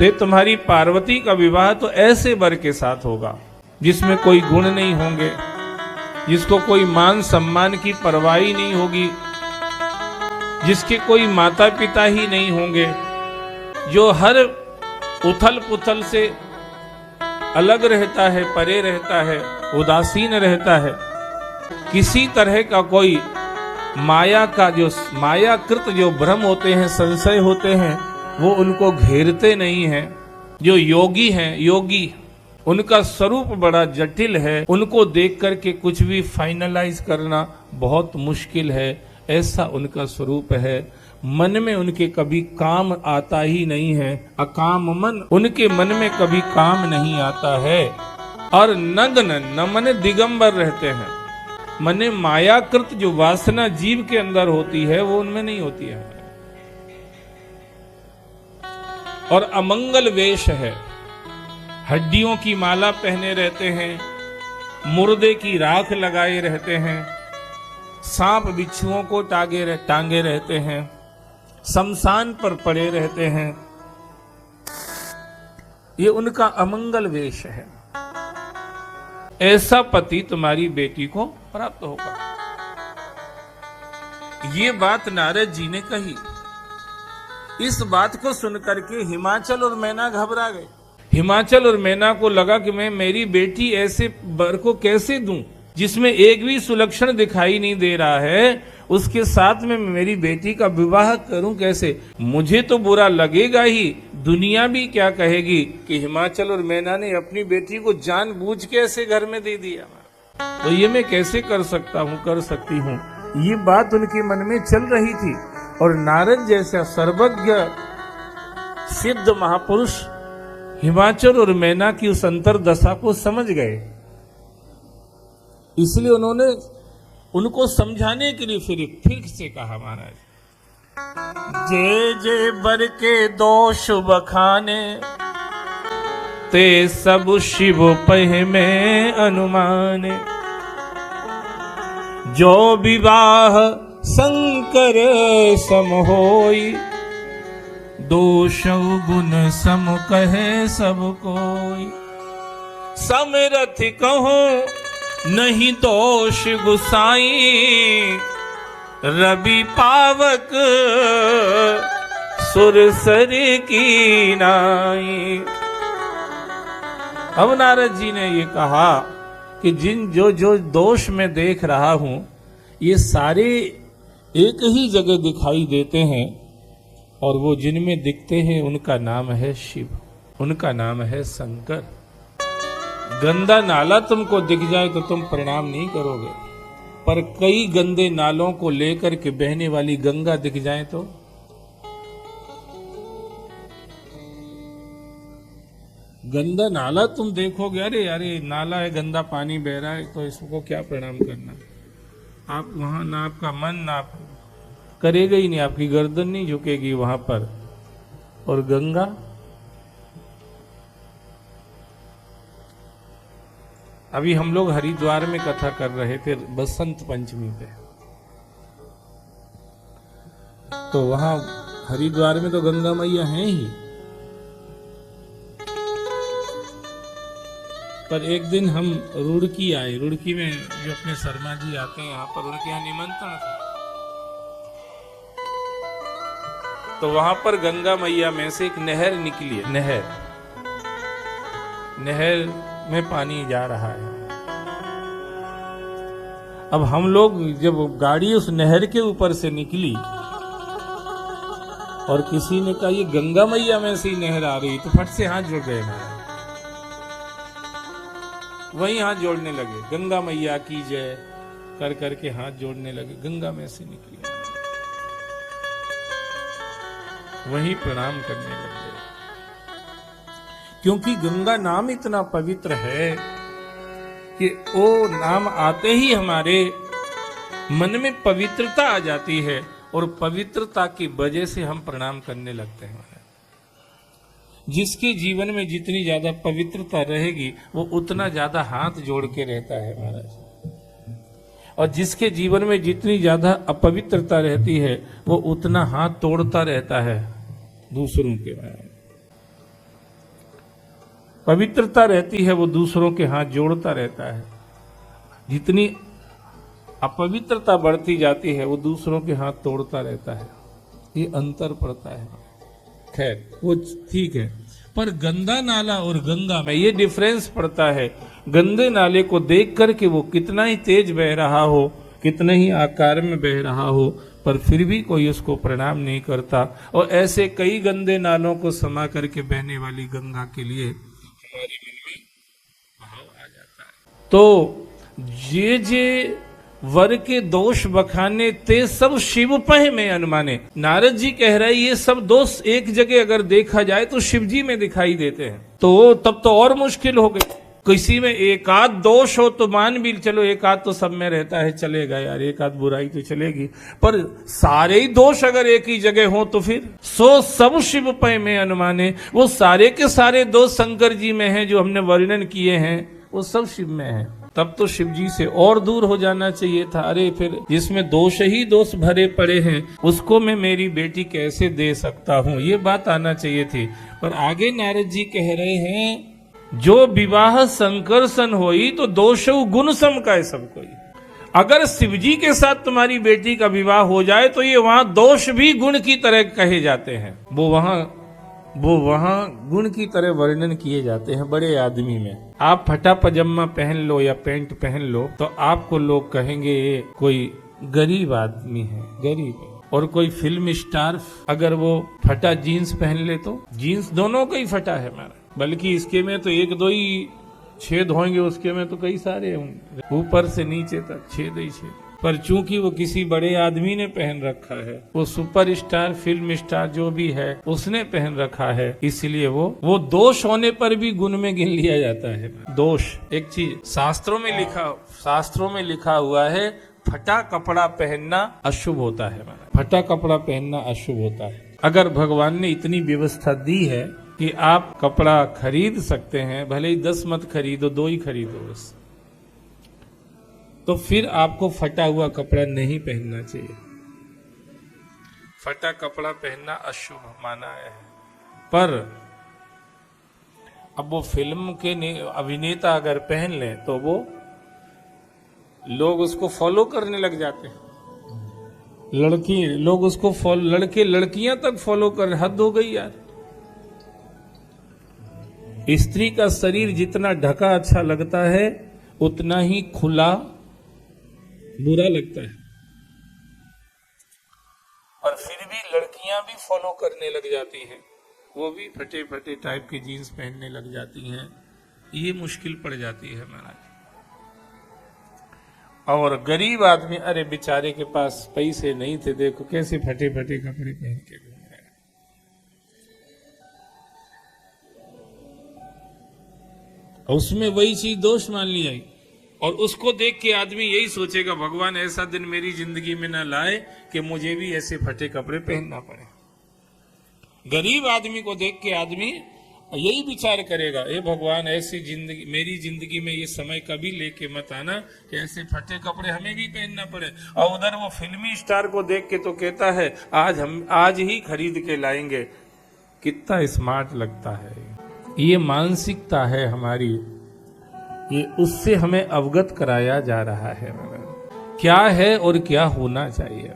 तो तुम्हारी पार्वती का विवाह तो ऐसे वर के साथ होगा जिसमें कोई गुण नहीं होंगे, जिसको कोई मान सम्मान की परवाह ही नहीं होगी, जिसके कोई माता पिता ही नहीं होंगे, जो हर उथल पुथल से अलग रहता है, परे रहता है, उदासीन रहता है। किसी तरह का कोई माया का जो मायाकृत जो भ्रम होते हैं, संशय होते हैं, वो उनको घेरते नहीं हैं। जो योगी हैं, योगी उनका स्वरूप बड़ा जटिल है, उनको देख करके कुछ भी फाइनलाइज करना बहुत मुश्किल है, ऐसा उनका स्वरूप है। मन में उनके कभी काम आता ही नहीं है, अकाम मन, उनके मन में कभी काम नहीं आता है। और नग्न न मन दिगंबर रहते हैं, मने मायाकृत जो वासना जीव के अंदर होती है वो उनमें नहीं होती है। और अमंगल वेश है, हड्डियों की माला पहने रहते हैं, मुर्दे की राख लगाए रहते हैं, सांप बिच्छुओं को टांगे रहते हैं, शमशान पर पड़े रहते हैं। ये उनका अमंगल वेश है। ऐसा पति तुम्हारी बेटी को प्राप्त होगा। ये बात नारद जी ने कही। इस बात को सुनकर के हिमाचल और मैना घबरा गए। हिमाचल और मैना को लगा कि मैं मेरी बेटी ऐसे वर को कैसे दूं जिसमें एक भी सुलक्षण दिखाई नहीं दे रहा है, उसके साथ में मेरी बेटी का विवाह करूं कैसे? मुझे तो बुरा लगेगा ही, दुनिया भी क्या कहेगी कि हिमाचल और मैना ने अपनी बेटी को जानबूझ के ऐसे घर में दे दिया, तो ये मैं कैसे कर सकता हूं, कर सकती हूं? ये बात उनके मन में चल रही थी। और नारद जैसा सर्वज्ञ सिद्ध महापुरुष हिमाचल और मैना की उस अंतरदशा को समझ गए, इसलिए उन्होंने उनको समझाने के लिए फिर से कहा, महाराज जे जे बर के दोष बखाने ते सब शिव पह में अनुमाने, जो विवाह शंकर सम होई, दोष गुण सम कहे सब कोई, समरथ कहो नहीं दोष गुसाई, रवि पावक सुरसर की नाई। अब नारद जी ने ये कहा कि जो दोष मैं देख रहा हूं, ये सारे एक ही जगह दिखाई देते हैं, और वो जिनमें दिखते हैं उनका नाम है शिव, उनका नाम है शंकर। गंदा नाला तुमको दिख जाए तो तुम प्रणाम नहीं करोगे, पर कई गंदे नालों को लेकर के बहने वाली गंगा दिख जाए तो गंदा नाला तुम देखोगे, अरे अरे नाला है, गंदा पानी बह रहा है, तो इसको क्या प्रणाम करना? आप वहां ना आपका मन ना करेगा ही नहीं, आपकी गर्दन नहीं झुकेगी वहां पर। और गंगा, अभी हम लोग हरिद्वार में कथा कर रहे थे बसंत पंचमी पे, तो वहां हरिद्वार में तो गंगा मैया हैं ही, पर एक दिन हम रुड़की आए। रुड़की में जो अपने शर्मा जी आते हैं यहाँ पर, उनके यहाँ निमंत्रण था, तो वहां पर गंगा मैया में से एक नहर निकली है। नहर में पानी जा रहा है। अब हम लोग जब गाड़ी उस नहर के ऊपर से निकली और किसी ने कहा ये गंगा मैया में से ही नहर आ रही, तो फट से हाथ जोड़ गए, वहीं हाथ जोड़ने लगे, गंगा मैया की जय कर करके हाथ जोड़ने लगे। गंगा में से निकली, वहीं प्रणाम करने लगे, क्योंकि गंगा नाम इतना पवित्र है कि वो नाम आते ही हमारे मन में पवित्रता आ जाती है, और पवित्रता की वजह से हम प्रणाम करने लगते हैं। जिसके जीवन में जितनी ज्यादा पवित्रता रहेगी वो उतना ज्यादा हाथ जोड़ के रहता है महाराज, और जिसके जीवन में जितनी ज्यादा अपवित्रता रहती है वो उतना हाथ तोड़ता रहता है दूसरों के बारे में। पवित्रता रहती है वो दूसरों के हाथ जोड़ता रहता है, जितनी अपवित्रता बढ़ती जाती है वो दूसरों के हाथ तोड़ता रहता है। ये अंतर पड़ता है। खैर वो ठीक है, पर गंदा नाला और गंगा में ये डिफरेंस पड़ता है। गंदे नाले को देख करके वो कितना ही तेज बह रहा हो, कितने ही आकार में बह रहा हो, पर फिर भी कोई उसको प्रणाम नहीं करता। और ऐसे कई गंदे नालों को समा करके बहने वाली गंगा के लिए हमारे मन में भाव आ जाता है। तो जे वर के दोष बखाने ते सब शिव पह में अनुमाने। नारद जी कह रहे ये सब दोष एक जगह अगर देखा जाए तो शिव जी में दिखाई देते हैं, तो तब तो और मुश्किल हो गई। किसी में एक आध दोष हो तो मान भी चलो, एक आध तो सब में रहता है, चलेगा यार, एक आध बुराई तो चलेगी, पर सारे ही दोष अगर एक ही जगह हो तो फिर सो सब शिव पय में अनुमाने। वो सारे के सारे दोष शंकर जी में हैं जो हमने वर्णन किए हैं, वो सब शिव में है। तब तो शिव जी से और दूर हो जाना चाहिए था। अरे फिर जिसमें दोष ही दोष भरे पड़े हैं उसको मैं मेरी बेटी कैसे दे सकता हूँ, ये बात आना चाहिए थी। पर आगे नारद जी कह रहे हैं जो विवाह संकर्षण होई तो दोष गुण सम का है सब कोई। अगर शिवजी के साथ तुम्हारी बेटी का विवाह हो जाए तो ये वहां दोष भी गुण की तरह कहे जाते हैं, वो वहां गुण की तरह वर्णन किए जाते हैं। बड़े आदमी में आप फटा पजामा पहन लो या पैंट पहन लो तो आपको लोग कहेंगे ये कोई गरीब आदमी है, गरीब। और कोई फिल्म स्टार अगर वो फटा जीन्स पहन ले तो जीन्स दोनों का ही फटा है हमारा, बल्कि इसके में तो एक दो ही छेद होंगे, उसके में तो कई सारे होंगे, ऊपर से नीचे तक छेद ही छेद। पर चूंकि वो किसी बड़े आदमी ने पहन रखा है, वो सुपरस्टार फिल्म स्टार जो भी है उसने पहन रखा है, इसलिए वो दोष होने पर भी गुण में गिन लिया जाता है। दोष एक चीज शास्त्रों में लिखा हुआ है, फटा कपड़ा पहनना अशुभ होता है। फटा कपड़ा पहनना अशुभ होता है। अगर भगवान ने इतनी व्यवस्था दी है कि आप कपड़ा खरीद सकते हैं, भले ही 10 मत खरीदो, 2 ही खरीदो बस, तो फिर आपको फटा हुआ कपड़ा नहीं पहनना चाहिए। फटा कपड़ा पहनना अशुभ माना है। पर अब वो फिल्म के अभिनेता अगर पहन लें तो वो लोग उसको फॉलो करने लग जाते हैं। लोग उसको लड़के लड़कियां तक फॉलो कर, हद हो गई यार। स्त्री का शरीर जितना ढका अच्छा लगता है उतना ही खुला बुरा लगता है, और फिर भी लड़कियां भी फॉलो करने लग जाती हैं, वो भी फटे फटे टाइप के जीन्स पहनने लग जाती हैं। ये मुश्किल पड़ जाती है महाराज। और गरीब आदमी, अरे बेचारे के पास पैसे नहीं थे, देखो कैसे फटे फटे कपड़े पहन के घूम रहे हैं। उसमें वही चीज दोष मान ली जाएगी, और उसको देख के आदमी यही सोचेगा भगवान ऐसा दिन मेरी जिंदगी में ना लाए कि मुझे भी ऐसे फटे कपड़े पहनना पड़े। गरीब आदमी को देख के आदमी यही विचार करेगा, ए भगवान ऐसी जिंदगी मेरी जिंदगी में ये समय कभी लेके मत आना कि ऐसे फटे कपड़े हमें भी पहनना पड़े। और उधर वो फिल्मी स्टार को देख के तो कहता है हम आज ही खरीद के लाएंगे। कितना स्मार्ट लगता है। ये मानसिकता है हमारी, ये उससे हमें अवगत कराया जा रहा है क्या है और क्या होना चाहिए।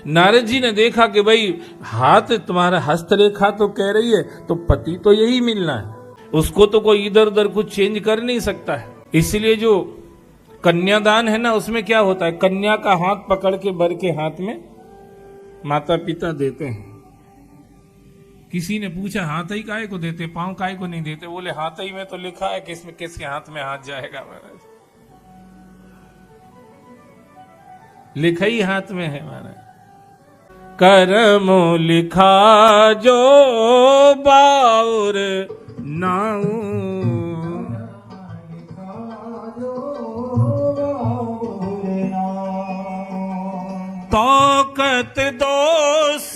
नारद जी ने देखा कि भाई हाथ तुम्हारा हस्तरेखा तो कह रही है, तो पति तो यही मिलना है, उसको तो कोई इधर उधर कुछ चेंज कर नहीं सकता है। इसलिए जो कन्यादान है ना, उसमें क्या होता है, कन्या का हाथ पकड़ के बर के हाथ में माता पिता देते हैं। किसी ने पूछा हाथ ही काहे को देते, पांव काहे को नहीं देते? बोले हाथ ही में तो लिखा है कि इसमें किसके हाथ में हाथ जाएगा महाराज, लिखा ही हाथ में है महाराज। करम लिखा जो बाउर नाऊ, तौकत दोष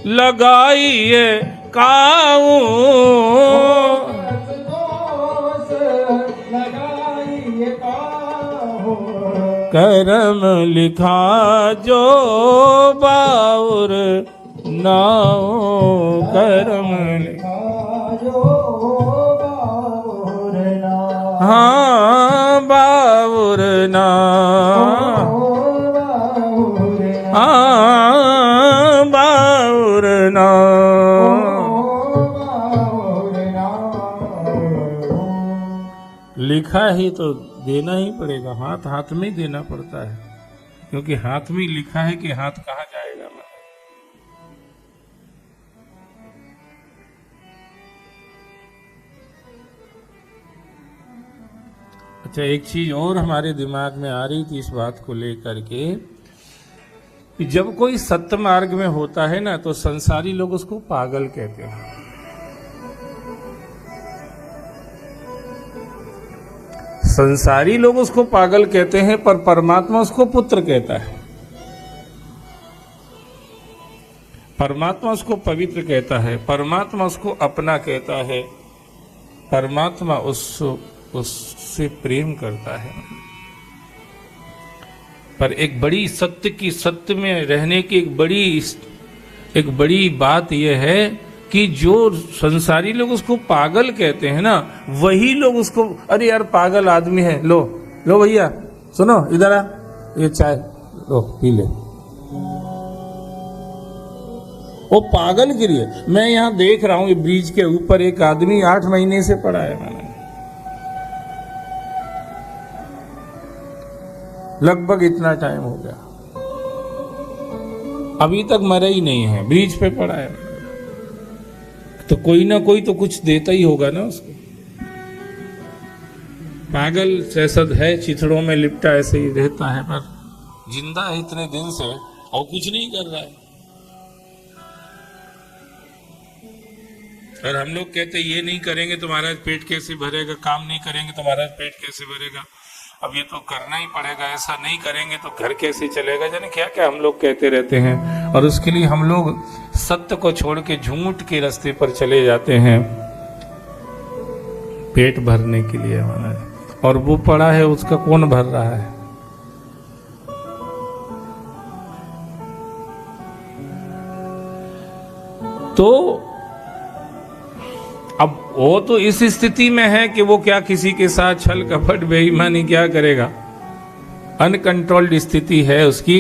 लगाइए काऊ, करम लिखा जो बाउर नाऊ, करम लिखा जो बाउर हाँ बाउर ना, हाँ बाउर ना। लिखा ही तो देना ही पड़ेगा, हाथ हाथ में ही देना पड़ता है, क्योंकि हाथ में लिखा है कि हाथ कहाँ जाएगा। अच्छा, एक चीज और हमारे दिमाग में आ रही थी इस बात को लेकर के कि जब कोई सत्य मार्ग में होता है ना तो संसारी लोग उसको पागल कहते हैं। संसारी लोग उसको पागल कहते हैं, पर परमात्मा उसको पुत्र कहता है। परमात्मा उसको पवित्र कहता है, परमात्मा उसको अपना कहता है, परमात्मा उससे प्रेम करता है। पर एक बड़ी सत्य की, सत्य में रहने की एक बड़ी बात यह है कि जो संसारी लोग उसको पागल कहते हैं ना, वही लोग उसको, अरे यार पागल आदमी है, लो लो भैया सुनो इधर आ, ये चाय लो पी ले। वो पागल गिरी है। मैं यहां देख रहा हूं ये ब्रिज के ऊपर एक आदमी 8 महीने से पड़ा है, मैंने लगभग इतना टाइम हो गया, अभी तक मरा ही नहीं है, ब्रिज पे पड़ा है। तो कोई ना कोई तो कुछ देता ही होगा ना उसको। पागल जैसद है, चिथड़ों में लिपटा ऐसे ही रहता है, पर जिंदा है इतने दिन से और कुछ नहीं कर रहा है। और हम लोग कहते ये नहीं करेंगे तुम्हारा पेट कैसे भरेगा, काम नहीं करेंगे तुम्हारा पेट कैसे भरेगा, अब ये तो करना ही पड़ेगा, ऐसा नहीं करेंगे तो घर कैसे चलेगा, जाने क्या क्या हम लोग कहते रहते हैं। और उसके लिए हम लोग सत्य को छोड़ के झूठ के रास्ते पर चले जाते हैं पेट भरने के लिए हमारा। और वो पड़ा है, उसका कौन भर रहा है। तो अब वो तो इस स्थिति में है कि वो क्या किसी के साथ छल कपट बेईमानी क्या करेगा, अनकंट्रोल्ड स्थिति है उसकी।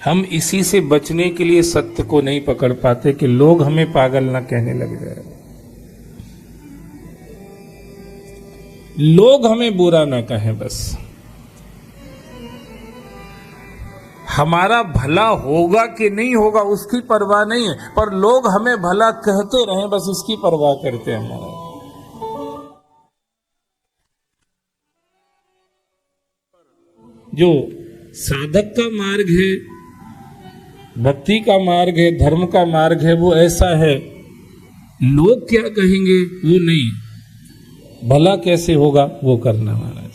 हम इसी से बचने के लिए सत्य को नहीं पकड़ पाते कि लोग हमें पागल ना कहने लग जाए, लोग हमें बुरा ना कहें, बस हमारा भला होगा कि नहीं होगा उसकी परवाह नहीं है, पर लोग हमें भला कहते रहें बस इसकी परवाह करते हैं हमारा। जो साधक का मार्ग है, भक्ति का मार्ग है, धर्म का मार्ग है, वो ऐसा है, लोग क्या कहेंगे वो नहीं, भला कैसे होगा वो करना महाराज।